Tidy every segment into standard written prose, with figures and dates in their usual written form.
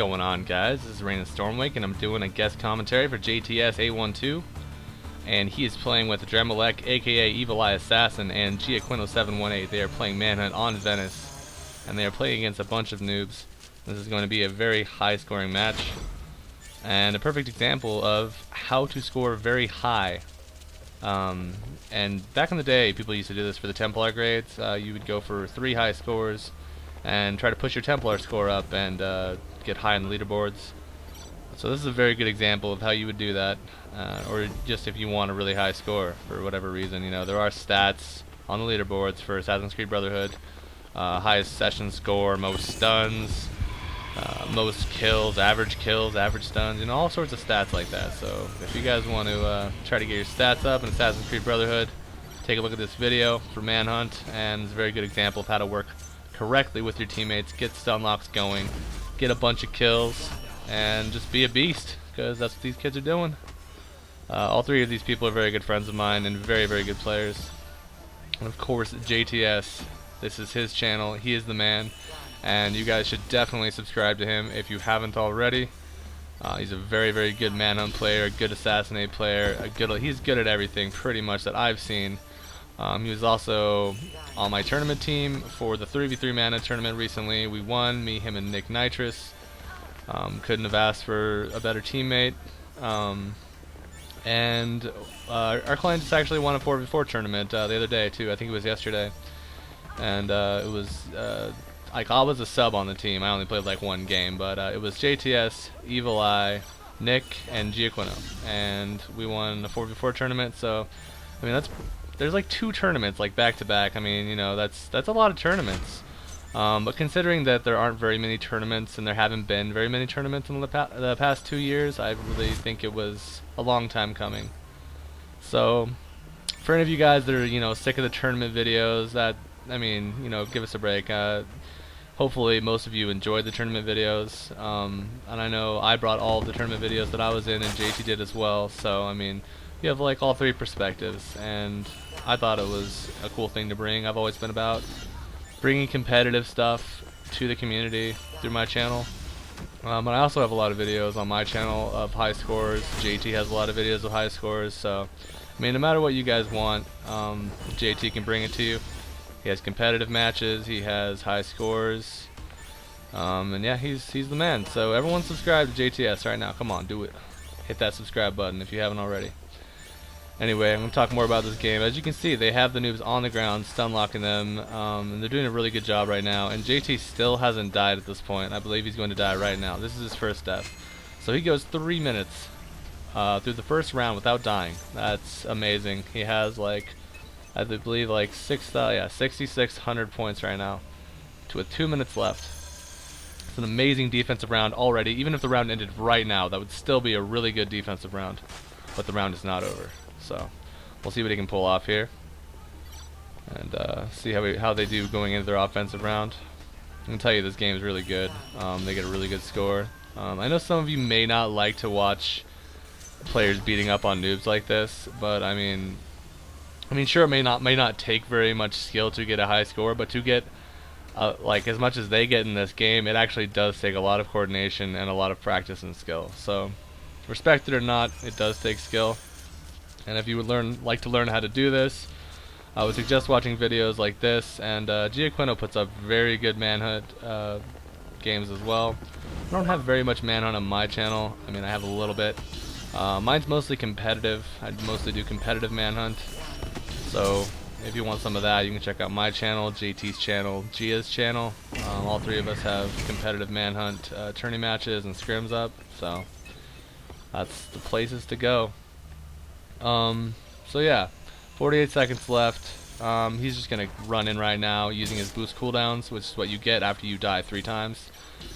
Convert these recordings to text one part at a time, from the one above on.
going on, guys? This is RaininStormwake, and I'm doing a guest commentary for JTS A12, and he is playing with Dremelec, aka Evil Eye Assassin, and Giaquino 718. They are playing Manhunt on Venice, and they are playing against a bunch of noobs. This is going to be a very high-scoring match, and a perfect example of how to score very high. And back in the day, people used to do this for the Templar grades. You would go for 3 high scores and try to push your Templar score up and get high on the leaderboards. So this is a very good example of how you would do that, or just if you want a really high score for whatever reason. You know, there are stats on the leaderboards for Assassin's Creed Brotherhood: highest session score, most stuns, most kills, average stuns, you know, all sorts of stats like that. So if you guys want to try to get your stats up in Assassin's Creed Brotherhood, take a look at this video for Manhunt, and it's a very good example of how to work correctly with your teammates, get stun locks going, get a bunch of kills, and just be a beast, because that's what these kids are doing. All 3 of these people are very good friends of mine and very, very good players. And of course, JTS, this is his channel, he is the man, and you guys should definitely subscribe to him if you haven't already. He's a very, very good Manhunt player, a good Assassinate player, he's good at everything pretty much that I've seen. He was also on my tournament team for the 3v3 Manhunt tournament recently. We won, me, him, and Nick Nitrous. Couldn't have asked for a better teammate. And our client just actually won a 4v4 tournament the other day too. I think it was yesterday. And it was like, I was a sub on the team. I only played like 1 game, but it was JTS, Evil Eye, Nick, and Giaquino, and we won a 4v4 tournament. So I mean, there's like 2 tournaments like back to back. I mean, you know, that's a lot of tournaments. But considering that there aren't very many tournaments, and there haven't been very many tournaments in the past 2 years, I really think it was a long time coming. So for any of you guys that are, you know, sick of the tournament videos, that, I mean, you know, give us a break. Hopefully most of you enjoyed the tournament videos, and I know I brought all the tournament videos that I was in, and JT did as well. So I mean, you have like all 3 perspectives, and I thought it was a cool thing to bring. I've always been about bringing competitive stuff to the community through my channel. But I also have a lot of videos on my channel of high scores. JT has a lot of videos of high scores. So I mean, no matter what you guys want, JT can bring it to you. He has competitive matches, he has high scores, and yeah, he's the man. So everyone subscribe to JTS right now. Come on, do it. Hit that subscribe button if you haven't already. Anyway, I'm going to talk more about this game. As you can see, they have the noobs on the ground, stun locking them, and they're doing a really good job right now. And JT still hasn't died at this point. I believe he's going to die right now. This is his first death. So he goes 3 minutes through the first round without dying. That's amazing. He has like, I believe like 6,600 points right now, with 2 minutes left. It's an amazing defensive round already. Even if the round ended right now, that would still be a really good defensive round. But the round is not over. So we'll see what he can pull off here, and see how they do going into their offensive round. I can tell you this game is really good. They get a really good score. I know some of you may not like to watch players beating up on noobs like this, but I mean, sure, it may not take very much skill to get a high score, but to get like as much as they get in this game, it actually does take a lot of coordination and a lot of practice and skill. So, respect it or not, it does take skill. And if you would like to learn how to do this, I would suggest watching videos like this. And Giaquino puts up very good Manhunt games as well. I don't have very much Manhunt on my channel. I mean, I have a little bit. Mine's mostly competitive. I mostly do competitive Manhunt. So if you want some of that, you can check out my channel, JT's channel, Gia's channel. All 3 of us have competitive Manhunt tourney matches and scrims up, so that's the places to go. So yeah, 48 seconds left. He's just gonna run in right now using his boost cooldowns, which is what you get after you die 3 times.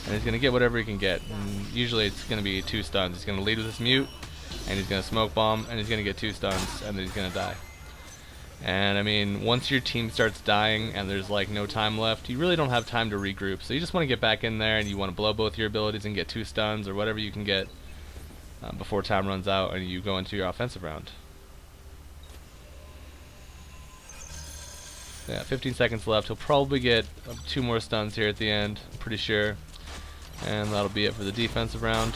And he's gonna get whatever he can get. And usually it's gonna be 2 stuns. He's gonna lead with his mute, and he's gonna smoke bomb, and he's gonna get 2 stuns, and then he's gonna die. And I mean, once your team starts dying and there's like no time left, you really don't have time to regroup. So you just want to get back in there, and you want to blow both your abilities and get 2 stuns or whatever you can get before time runs out and you go into your offensive round. Yeah, 15 seconds left. He'll probably get 2 more stuns here at the end, I'm pretty sure. And that'll be it for the defensive round.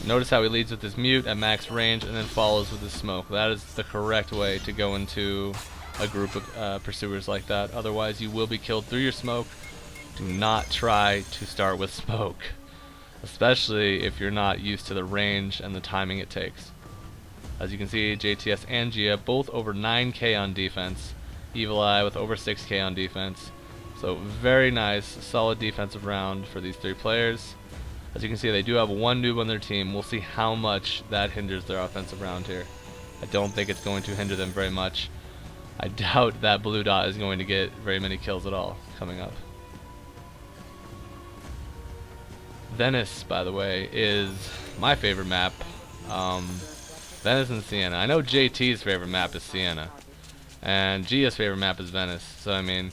Notice how he leads with his mute at max range and then follows with his smoke. That is the correct way to go into a group of pursuers like that. Otherwise you will be killed through your smoke. Do not try to start with smoke, especially if you're not used to the range and the timing it takes. As you can see, JTS and Gia both over 9k on defense. Evil Eye with over 6k on defense. So very nice, solid defensive round for these three players. As you can see, they do have one noob on their team. We'll see how much that hinders their offensive round here. I don't think it's going to hinder them very much. I doubt that blue dot is going to get very many kills at all coming up. Venice, by the way, is my favorite map. Venice and Sienna. I know JT's favorite map is Sienna, and Gia's favorite map is Venice. So I mean,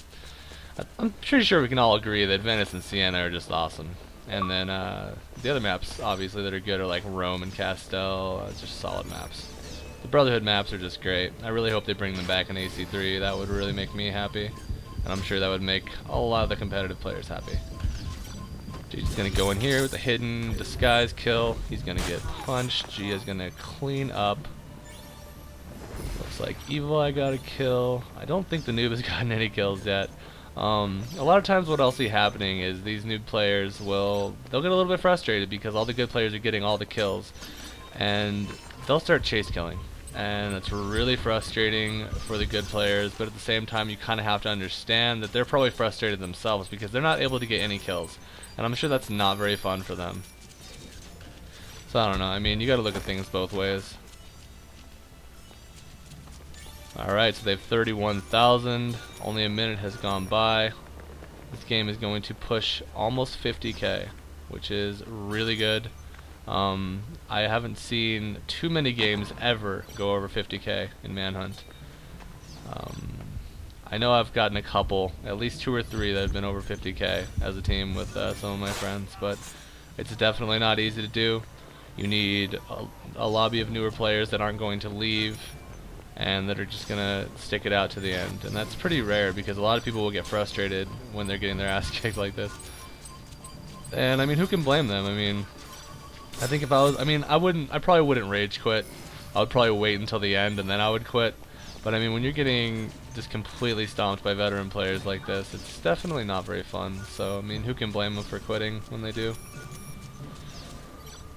I'm pretty sure we can all agree that Venice and Sienna are just awesome. And then the other maps, obviously, that are good are like Rome and Castel. Just solid maps. The Brotherhood maps are just great. I really hope they bring them back in AC3. That would really make me happy, and I'm sure that would make a lot of the competitive players happy. Gia's gonna go in here with a hidden disguise kill. He's gonna get punched. Gia's gonna clean up. Looks like Evil Eye got a kill. I don't think the noob has gotten any kills yet. A lot of times what I'll see happening is these noob players they'll get a little bit frustrated because all the good players are getting all the kills, and they'll start chase killing. And it's really frustrating for the good players, but at the same time you kind of have to understand that they're probably frustrated themselves because they're not able to get any kills. And I'm sure that's not very fun for them. So I don't know, I mean, you gotta look at things both ways. Alright, so they have 31,000. Only a minute has gone by. This game is going to push almost 50k, which is really good. I haven't seen too many games ever go over 50k in Manhunt. I know I've gotten a couple, at least 2 or 3 that have been over 50k as a team with some of my friends, but it's definitely not easy to do. You need a lobby of newer players that aren't going to leave and that are just gonna stick it out to the end, and that's pretty rare because a lot of people will get frustrated when they're getting their ass kicked like this. And I mean, who can blame them? I mean, I think if I was, I probably wouldn't rage quit. I would probably wait until the end and then I would quit. But I mean, when you're getting just completely stomped by veteran players like this, it's definitely not very fun. So I mean, who can blame them for quitting when they do?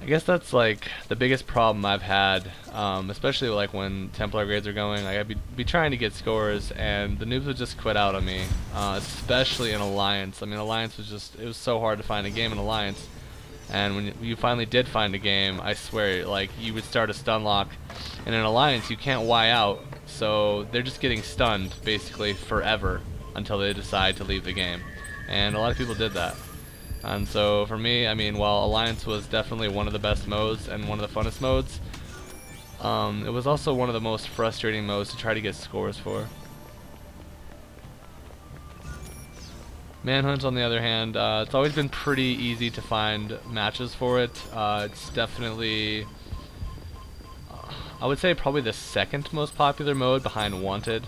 I guess that's like the biggest problem I've had, especially like when Templar grades are going. Like, I'd be trying to get scores, and the noobs would just quit out on me, especially in Alliance. I mean, Alliance was it was so hard to find a game in Alliance. And when you finally did find a game, I swear, like, you would start a stun lock, and in Alliance you can't Y out, so they're just getting stunned basically forever until they decide to leave the game. And a lot of people did that. And so for me, I mean, while Alliance was definitely one of the best modes and one of the funnest modes, it was also one of the most frustrating modes to try to get scores for. Manhunt, on the other hand, it's always been pretty easy to find matches for it. It's definitely, I would say, probably the second most popular mode behind Wanted.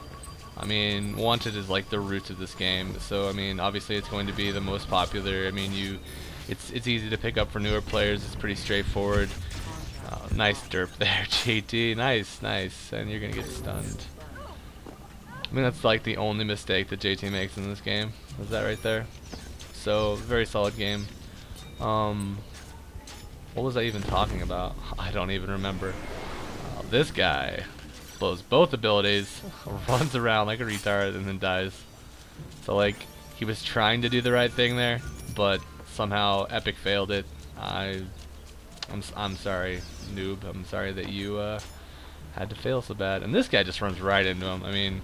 I mean, Wanted is like the roots of this game, so I mean, obviously it's going to be the most popular. I mean, it's easy to pick up for newer players. It's pretty straightforward. Nice derp there, JT. Nice, nice. And you're gonna get stunned. I mean, that's like the only mistake that JT makes in this game. Was that right there? So, very solid game. What was I even talking about? I don't even remember. This guy blows both abilities, runs around like a retard, and then dies. So, like, he was trying to do the right thing there, but somehow Epic failed it. I'm sorry, noob. I'm sorry that you had to fail so bad. And this guy just runs right into him. I mean,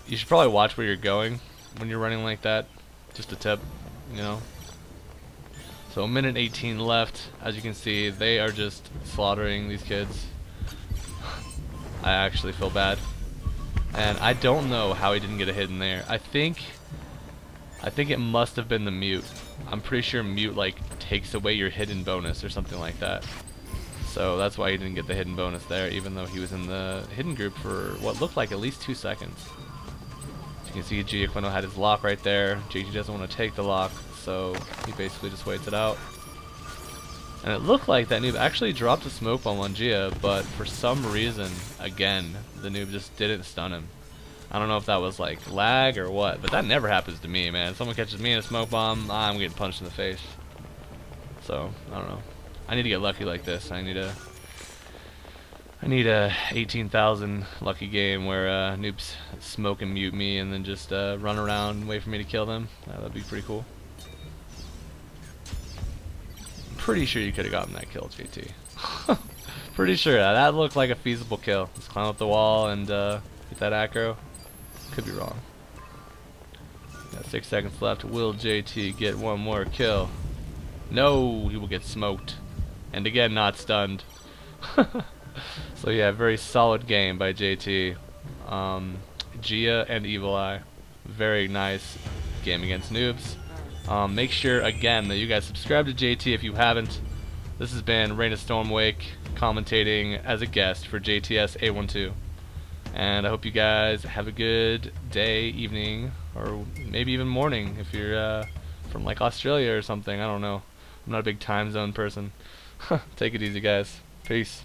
you should probably watch where you're going when you're running like that. Just a tip, you know. So 1:18 left. As you can see, they are just slaughtering these kids. I actually feel bad. And I don't know how he didn't get a hit in there. I think it must have been the mute. I'm pretty sure mute like takes away your hidden bonus or something like that. So that's why he didn't get the hidden bonus there, even though he was in the hidden group for what looked like at least 2 seconds. You can see Giaquino had his lock right there. JT doesn't want to take the lock, so he basically just waits it out. And it looked like that noob actually dropped a smoke bomb on Gia, but for some reason, again, the noob just didn't stun him. I don't know if that was like lag or what, but that never happens to me, man. If someone catches me in a smoke bomb, I'm getting punched in the face. So, I don't know. I need to get lucky like this. I need a 18,000 lucky game where noobs smoke and mute me and then just run around and wait for me to kill them. That'd be pretty cool. Pretty sure you could have gotten that kill, JT. Pretty sure that looked like a feasible kill. Just climb up the wall and get that aggro. Could be wrong. Got 6 seconds left. Will JT get one more kill? No, he will get smoked. And again, not stunned. So yeah, very solid game by JT. Gia and Evil Eye. Very nice game against noobs. Make sure again that you guys subscribe to JT if you haven't. This has been RaininStormwake commentating as a guest for JTS 812. And I hope you guys have a good day, evening, or maybe even morning if you're from like Australia or something. I don't know. I'm not a big time zone person. Take it easy, guys. Peace.